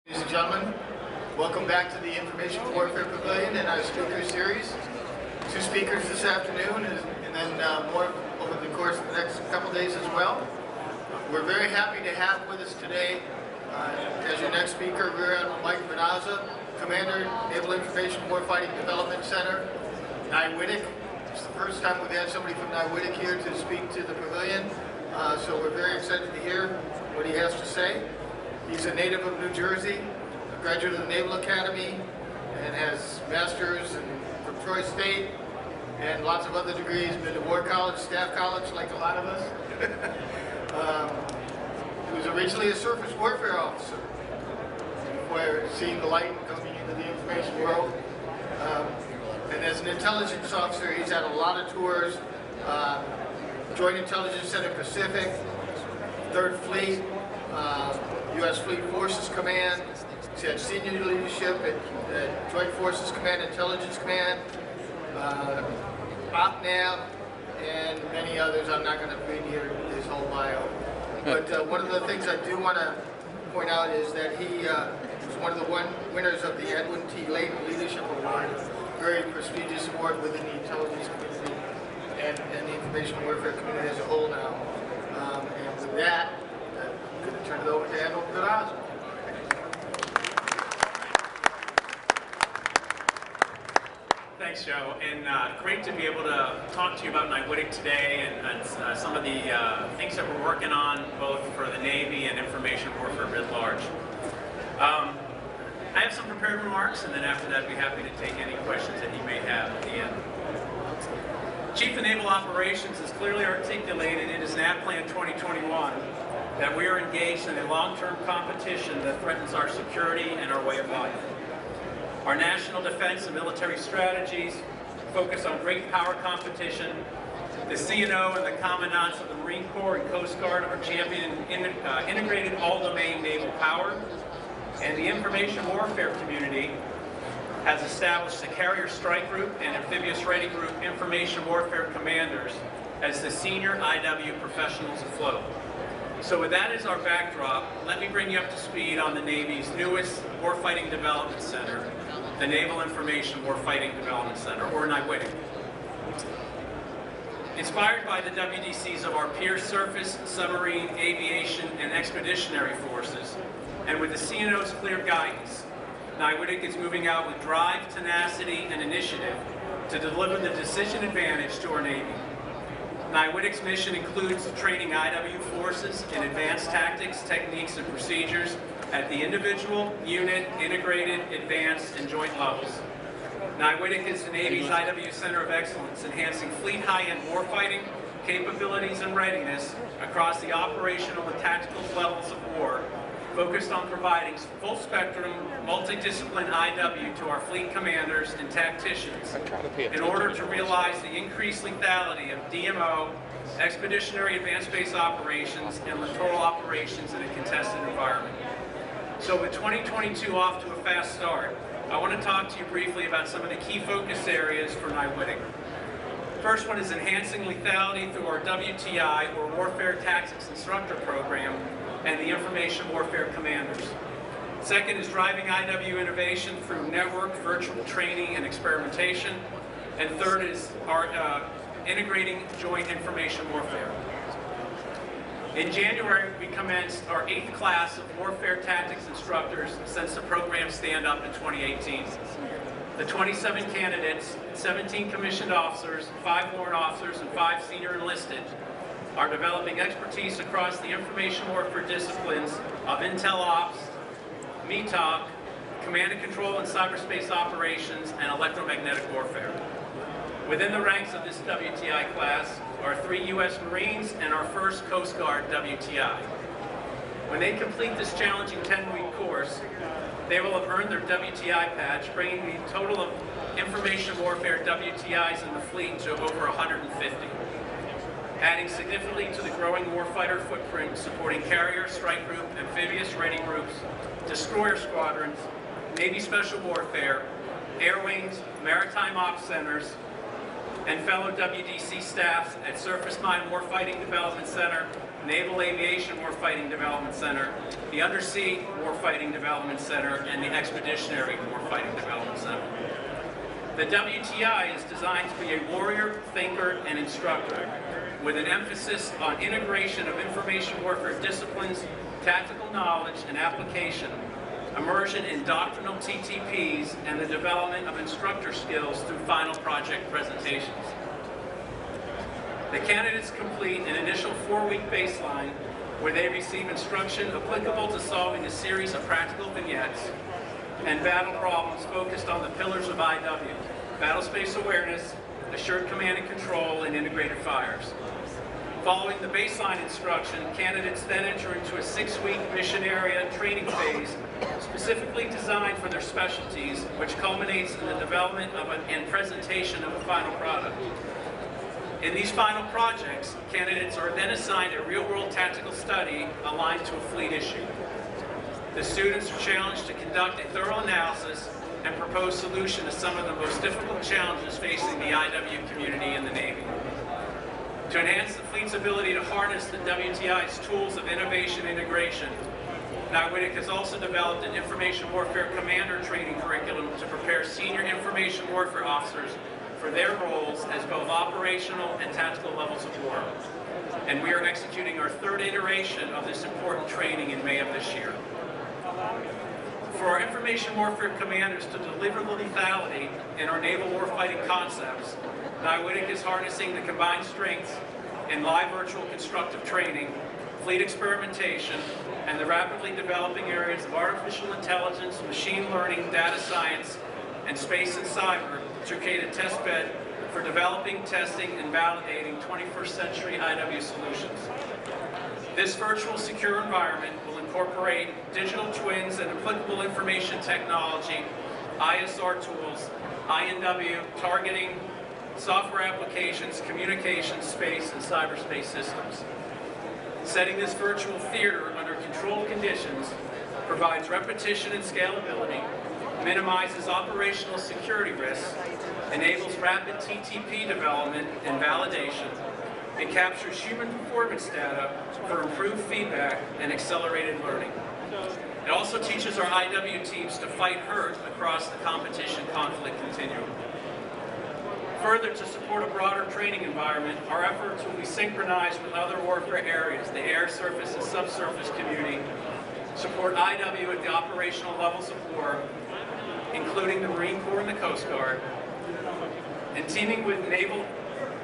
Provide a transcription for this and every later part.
Ladies and gentlemen, welcome back to the Information Warfare Pavilion and our speaker series. 2 speakers this afternoon and then more over the course of the next couple days as well. We're very happy to have with us today as your next speaker, Rear Admiral Mike Benazza, Commander, Naval Information Warfighting Development Center, NIW. It's the first time we've had somebody from NIW here to speak to the pavilion, so we're very excited to hear what he has to say. He's a native of New Jersey, a graduate of the Naval Academy, and has masters from Troy State and lots of other degrees. Been to War College, Staff College, like a lot of us. He was originally a surface warfare officer before seeing the light and coming into the information world. And as an intelligence officer, he's had a lot of tours. Joint Intelligence Center Pacific, 3rd Fleet, U.S. Fleet Forces Command. He's had senior leadership at Joint Forces Command, Intelligence Command, OpNav, and many others. I'm not going to read here his whole bio. But one of the things I do want to point out is that he was one of the winners of the Edwin T. Layton Leadership Award, a very prestigious award within the intelligence community and the information warfare community as a whole now. And with that, I'm going to turn it over to Admiral Benazza. Thanks, Joe, and great to be able to talk to you about NIW today and some of the things that we're working on, both for the Navy and information warfare writ large. I have some prepared remarks, and then after that, I'd be happy to take any questions that you may have at the end. Chief of Naval Operations has clearly articulated in his NAV Plan 2021 that we are engaged in a long-term competition that threatens our security and our way of life. Our national defense and military strategies focus on great power competition. The CNO and the Commandants of the Marine Corps and Coast Guard are championing integrated all-domain naval power, and the information warfare community has established the Carrier Strike Group and Amphibious Ready Group Information Warfare Commanders as the senior IW professionals afloat. So with that as our backdrop, let me bring you up to speed on the Navy's newest Warfighting Development Center, the Naval Information Warfighting Development Center, or NIW. Inspired by the WDCs of our peer surface, submarine, aviation, and expeditionary forces, and with the CNO's clear guidance, NIW is moving out with drive, tenacity, and initiative to deliver the decision advantage to our Navy. NIW's mission includes training IW forces in advanced tactics, techniques, and procedures at the individual, unit, integrated, advanced, and joint levels. NIW is the Navy's IW Center of Excellence, enhancing fleet high-end warfighting capabilities and readiness across the operational and tactical levels of war, focused on providing full-spectrum, multidiscipline IW to our fleet commanders and tacticians in order to realize the increased lethality of DMO, expeditionary advanced base operations, and littoral operations in a contested environment. So with 2022 off to a fast start, I want to talk to you briefly about some of the key focus areas for NIW. First one is enhancing lethality through our WTI, or Warfare Tactics Instructor Program, and the Information Warfare Commanders. Second is driving IW innovation through network, virtual training, and experimentation. And third is our integrating joint information warfare. In January, we commenced our 8th class of Warfare Tactics Instructors since the program stand up in 2018. The 27 candidates, 17 commissioned officers, 5 warrant officers, and 5 senior enlisted are developing expertise across the information warfare disciplines of Intel Ops, METOC, Command and Control and Cyberspace Operations, and Electromagnetic Warfare. Within the ranks of this WTI class are 3 U.S. Marines and our first Coast Guard WTI. When they complete this challenging 10-week course, they will have earned their WTI badge, bringing the total of information warfare WTIs in the fleet to over 150. Adding significantly to the growing warfighter footprint, supporting Carrier, Strike Group, Amphibious Ready Groups, Destroyer Squadrons, Navy Special Warfare, Air Wings, Maritime Ops Centers, and fellow WDC staffs at Surface Mine Warfighting Development Center, Naval Aviation Warfighting Development Center, the Undersea Warfighting Development Center, and the Expeditionary Warfighting Development Center. The WTI is designed to be a warrior, thinker, and instructor, with an emphasis on integration of information warfare disciplines, tactical knowledge and application, immersion in doctrinal TTPs, and the development of instructor skills through final project presentations. The candidates complete an initial 4-week baseline where they receive instruction applicable to solving a series of practical vignettes and battle problems focused on the pillars of IW: battle space awareness, assured command and control, and integrated fires. Following the baseline instruction, candidates then enter into a 6-week mission area training phase specifically designed for their specialties, which culminates in the development of and presentation of a final product. In these final projects, candidates are then assigned a real-world tactical study aligned to a fleet issue. The students are challenged to conduct a thorough analysis and propose solution to some of the most difficult challenges facing the IW community in the Navy. To enhance the fleet's ability to harness the WTI's tools of innovation and integration, NIW has also developed an information warfare commander training curriculum to prepare senior information warfare officers for their roles as both operational and tactical levels of war. And we are executing our 3rd iteration of this important training in May of this year. For our information warfare commanders to deliver the lethality in our naval warfighting concepts, NIW is harnessing the combined strengths in live virtual constructive training, fleet experimentation, and the rapidly developing areas of artificial intelligence, machine learning, data science, and space and cyber to create a test bed for developing, testing, and validating 21st century IW solutions. This virtual secure environment will incorporate digital twins and applicable information technology, ISR tools, INW, targeting, software applications, communications, space, and cyberspace systems. Setting this virtual theater under controlled conditions provides repetition and scalability, minimizes operational security risks, enables rapid TTP development and validation, and captures human performance data for improved feedback and accelerated learning. It also teaches our IW teams to fight hurt across the competition conflict continuum. Further, to support a broader training environment, our efforts will be synchronized with other warfare areas, the air, surface, and subsurface community, support IW at the operational levels of war, including the Marine Corps and the Coast Guard, and teaming with Naval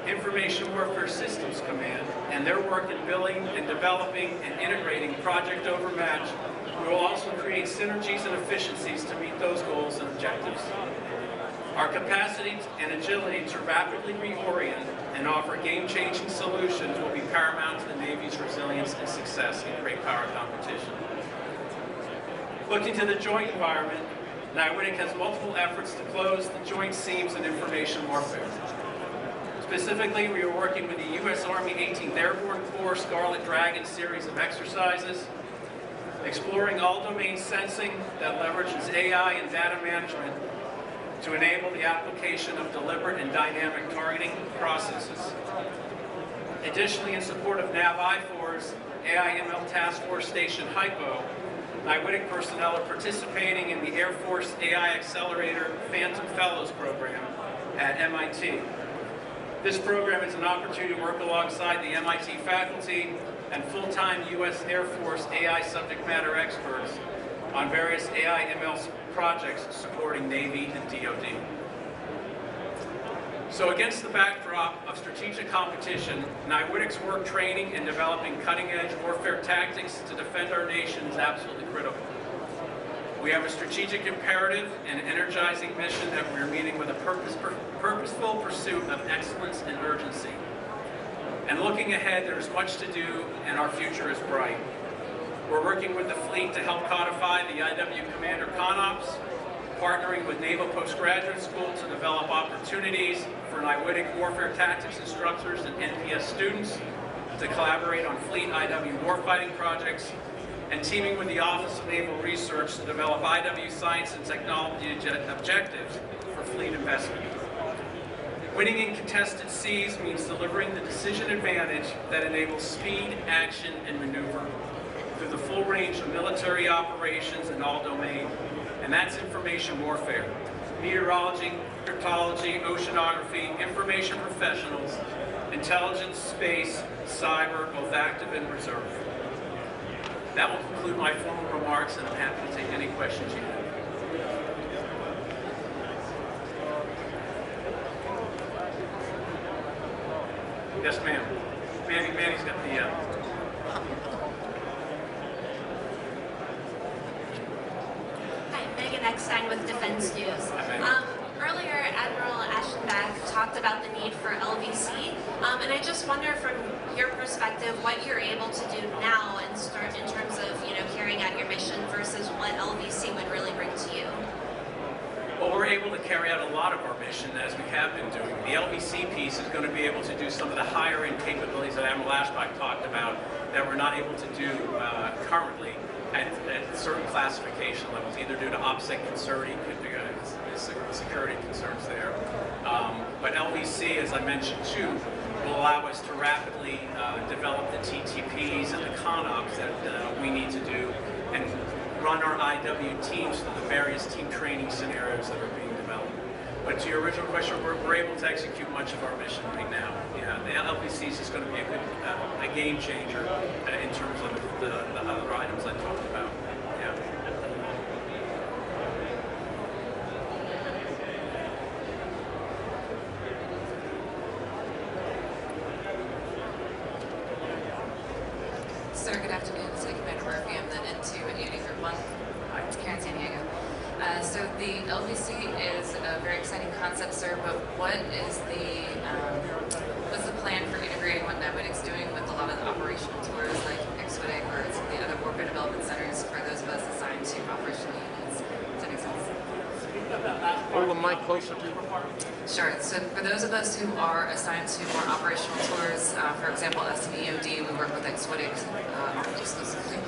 Information Warfare Systems Command and their work in building and developing and integrating Project Overmatch. We will also create synergies and efficiencies to meet those goals and objectives. Our capacity and agility to rapidly reorient and offer game-changing solutions will be paramount to the Navy's resilience and success in great power competition. Looking to the joint environment, NIW has multiple efforts to close the joint seams in information warfare. Specifically, we are working with the U.S. Army 18th Airborne Corps Scarlet Dragon series of exercises, exploring all-domain sensing that leverages AI and data management to enable the application of deliberate and dynamic targeting processes. Additionally, in support of NAV-I4's AI/ML Task Force Station HYPO, NIW personnel are participating in the Air Force AI Accelerator Phantom Fellows program at MIT. This program is an opportunity to work alongside the MIT faculty and full-time U.S. Air Force AI subject matter experts on various AI/ML projects supporting Navy and DoD. So against the backdrop of strategic competition, NIW's work training and developing cutting-edge warfare tactics to defend our nation is absolutely critical. We have a strategic imperative and an energizing mission that we are meeting with a purposeful pursuit of excellence and urgency. And looking ahead, there is much to do and our future is bright. We're working with the fleet to help codify the IW Commander ConOps, partnering with Naval Postgraduate School to develop opportunities for NIW warfare tactics instructors and NPS students to collaborate on fleet IW warfighting projects, and teaming with the Office of Naval Research to develop IW science and technology objectives for fleet investment. Winning in contested seas means delivering the decision advantage that enables speed, action, and maneuver through the full range of military operations in all domains. And that's information warfare. Meteorology, cryptology, oceanography, information professionals, intelligence, space, cyber, both active and reserve. That will conclude my formal remarks, and I'm happy to take any questions you have. Yes, ma'am. Manny's got the... Hi, Megan Eckstein with Defense News. Earlier, Admiral Ashtenbach talked about the need for LVC, and I just wonder from your perspective what you're able to do now and start in terms of carrying out your mission versus what LVC would really bring to you. Well, we're able to carry out a lot of our mission as we have been doing. The LVC piece is going to be able to do some of the higher end capabilities that Admiral Ashtenbach talked about that we're not able to do currently at certain classification levels, either due to OPSEC security concerns there. But LVC, as I mentioned too, will allow us to rapidly develop the TTPs and the CONOPs that we need to do and run our IW teams through the various team training scenarios that are being developed. But to your original question, we're able to execute much of our mission right now. Yeah, the LVCs is going to be a good a game changer in terms of the other items I talked about. Yeah. Sir, good afternoon. This is Commander Murphy. I'm the N2 at Unit Group 1 here in San Diego. So the LVC is a very exciting concept, sir, but what's the plan for integrating what NIW's doing with a lot of the operational tours like Exotic or some of the other warfare development centers for those of us assigned to operational units? Does that make sense? Hold the mic closer to you. Sure. So for those of us who are assigned to more operational tours, for example, us in EOD, we work with Exotic exclusively.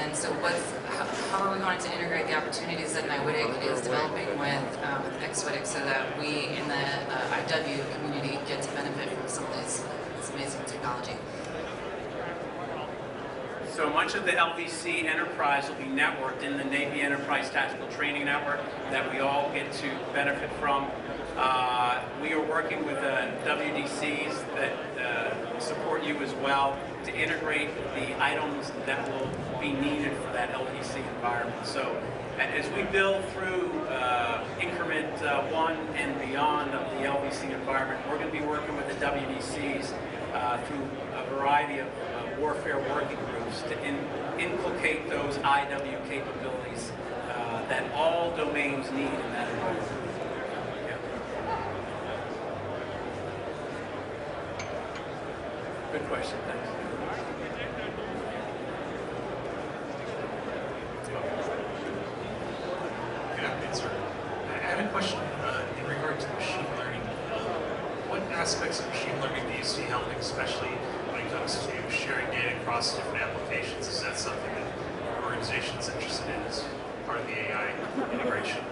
And so how are we going to integrate the opportunities that NIWC is developing with Exotic so that we in the IW community get to benefit from some of this amazing technology? So much of the LVC enterprise will be networked in the Navy Enterprise Tactical Training Network that we all get to benefit from. We are working with WDCs that support you as well to integrate the items that will be needed for that LVC environment. So as we build through increment 1 and beyond of the LVC environment, we're going to be working with the WDCs through a variety of warfare working groups to inculcate those IW capabilities that all domains need in that environment. Yeah. Good question, thanks. Good afternoon, sir. I had a question in regard to machine learning. What aspects of machine learning do you see helping, especially when it comes to sharing data across different applications? Is that something that your organization is interested in as part of the AI integration?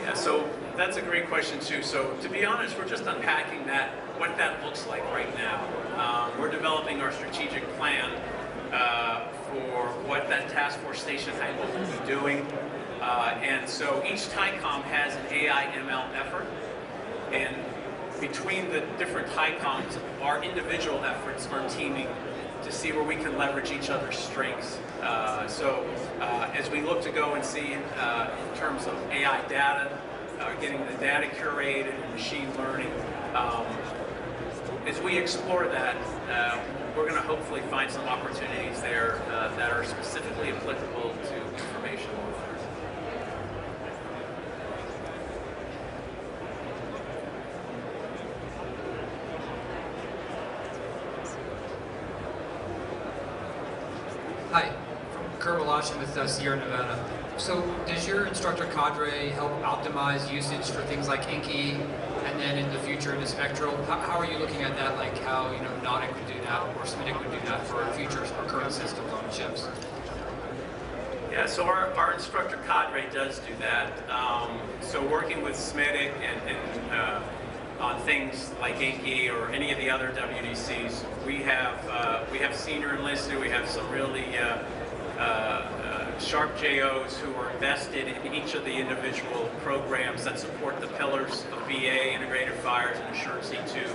Yeah, so that's a great question too. So to be honest, we're just unpacking that, what that looks like right now. We're developing our strategic plan for what that task force station type will be doing. And so each TICOM has an AI ML effort, and between the different TICOMs, our individual efforts are teaming to see where we can leverage each other's strengths. As we look to go and see in terms of AI data, getting the data curated and machine learning, as we explore that, we're going to hopefully find some opportunities there that are specifically applicable to information warfare. Hi, from Kerbal Ocean with Sierra Nevada. So does your instructor cadre help optimize usage for things like Inky and then in the future into Spectral? How are you looking at that, like how Nautic would do that or SMITIC would do that for future or current systems on ships? Yeah, So our instructor cadre does do that. So working with SMIDIC and on things like Inky or any of the other WDCs, we have senior enlisted, we have some really sharp JOs who are invested in each of the individual programs that support the pillars of BA, Integrated Fires, and Assured C2.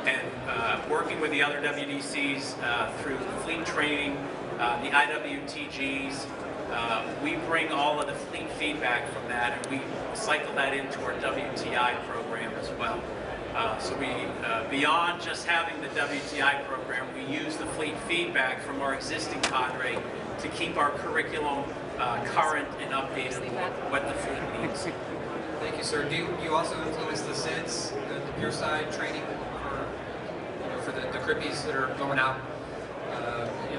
And working with the other WDCs through fleet training, the IWTGs, we bring all of the fleet feedback from that and we cycle that into our WTI program as well. So we, beyond just having the WTI program, we use the fleet feedback from our existing cadre to keep our curriculum current and updated with what the fleet needs. Thank you, sir. Do you also influence the SIDS, the peer side training for the crippies that are going out,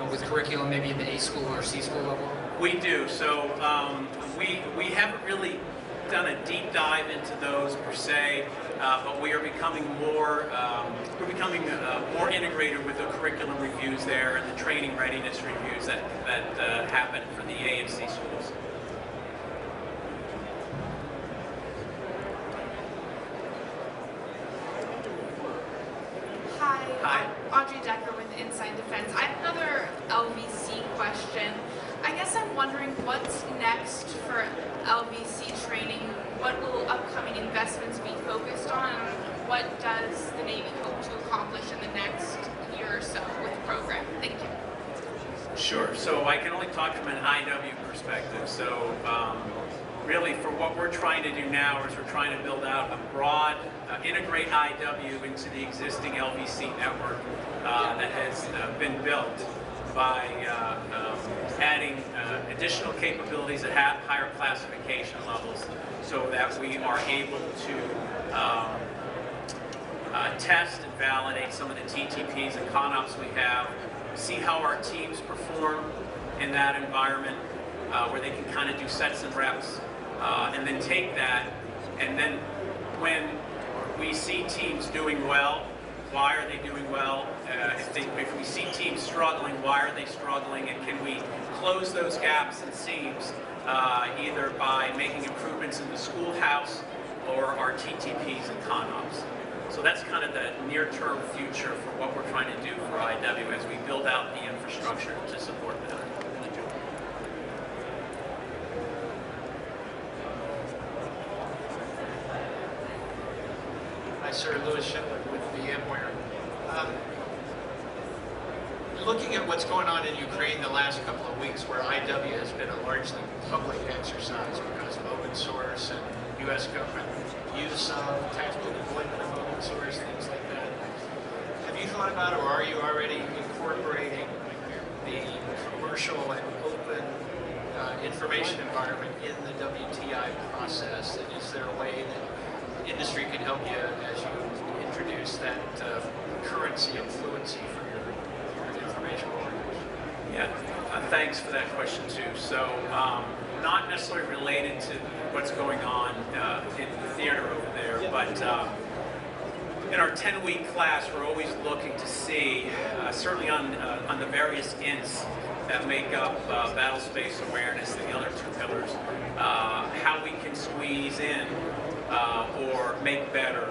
with curriculum maybe in the A school or C school level? We do. So we haven't really done a deep dive into those per se, but we are becoming more more integrated with the curriculum reviews there and the training readiness reviews that happen for the A and C schools. Hi. Audrey Decker with Inside Defense. I have another LVC question. I guess I'm wondering what's next for LVC training? What will upcoming investments be focused on? What does the Navy hope to accomplish in the next year or so with the program? Thank you. Sure. So I can only talk from an IW perspective. So really for what we're trying to do now is we're trying to build out a broad, integrate IW into the existing LVC network that has been built by adding additional capabilities at higher classification levels so that we are able to test and validate some of the TTPs and CONOPs we have, see how our teams perform in that environment where they can kind of do sets and reps, and then take that, and then when we see teams doing well, why are they doing well? If we see teams struggling, why are they struggling? And can we close those gaps and seams either by making improvements in the schoolhouse or our TTPs and CONOPs? So that's kind of the near-term future for what we're trying to do for IW as we build out the infrastructure to support that. Hi, sir. Louis Shepard with VMware. Looking at what's going on in Ukraine the last couple of weeks, where IW has been a largely public exercise because of open source and U.S. government use of tactical deployment of open source, things like that. Have you thought about, or are you already incorporating the commercial and open information environment in the WTI process? And is there a way that industry can help you as you introduce that currency and fluency for your information warriors? Yeah, thanks for that question too. So, not necessarily related to what's going on in the theater over there, but in our 10-week class, we're always looking to see, certainly on the various INTs that make up battle space awareness, the other two pillars, how we can squeeze in or make better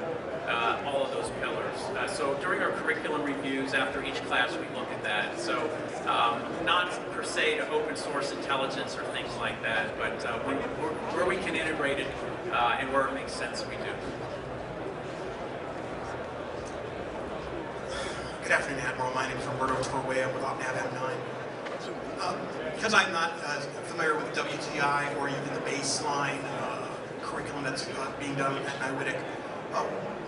all of those pillars. So during our curriculum reviews, after each class, we look at that. So not per se to open source intelligence or things like that, but where we can integrate it and where it makes sense, we do. Good afternoon, Admiral. My name is Roberto Torway. I'm with OpNav M9. Because I'm not familiar with WTI or even the baseline curriculum that's being done at NIW,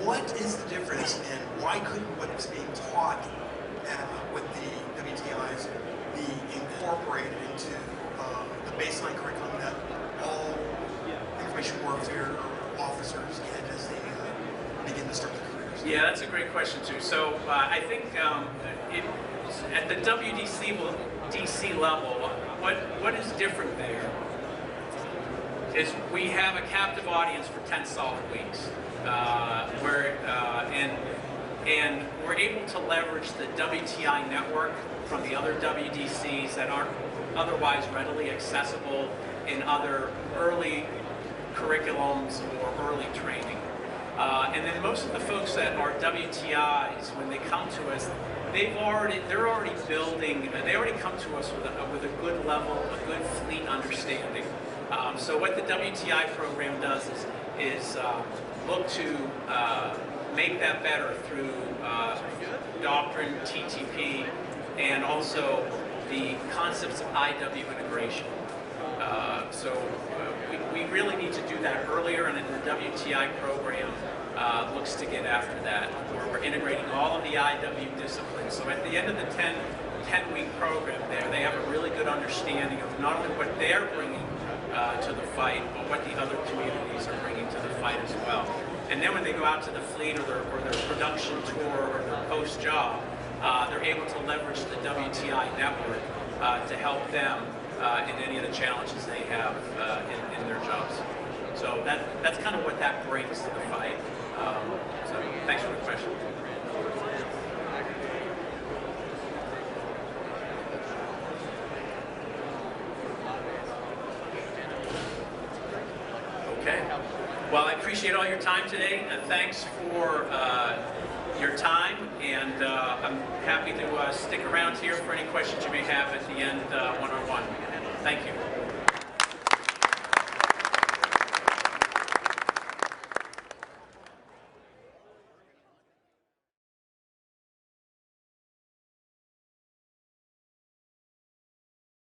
what is the difference and why couldn't what's being taught with the WTIs be incorporated into the baseline curriculum that all information warfare officers get as they begin to start their careers? Yeah, that's a great question too. So I think at the WDC level, what is different there is we have a captive audience for 10 solid weeks, and And we're able to leverage the WTI network from the other WDCs that aren't otherwise readily accessible in other early curriculums or early training. And then most of the folks that are WTIs, when they come to us, they're already building. They already come to us with a good level, a good fleet understanding. So what the WTI program does is look to make that better through doctrine, TTP, and also the concepts of IW integration. We really need to do that earlier, and the WTI program looks to get after that, where we're integrating all of the IW disciplines. So at the end of the 10-week program there, they have a really good understanding of not only what they're bringing to the fight, but what the other communities are bringing to the fight as well. And then when they go out to the fleet or their production tour or their post-job, they're able to leverage the WTI network to help them in any of the challenges they have in their jobs. So that's kind of what that brings to the fight. So thanks for the question. Okay. Well, I appreciate all your time today. Thanks for your time, and I'm happy to stick around here for any questions you may have at the end one-on-one. Thank you.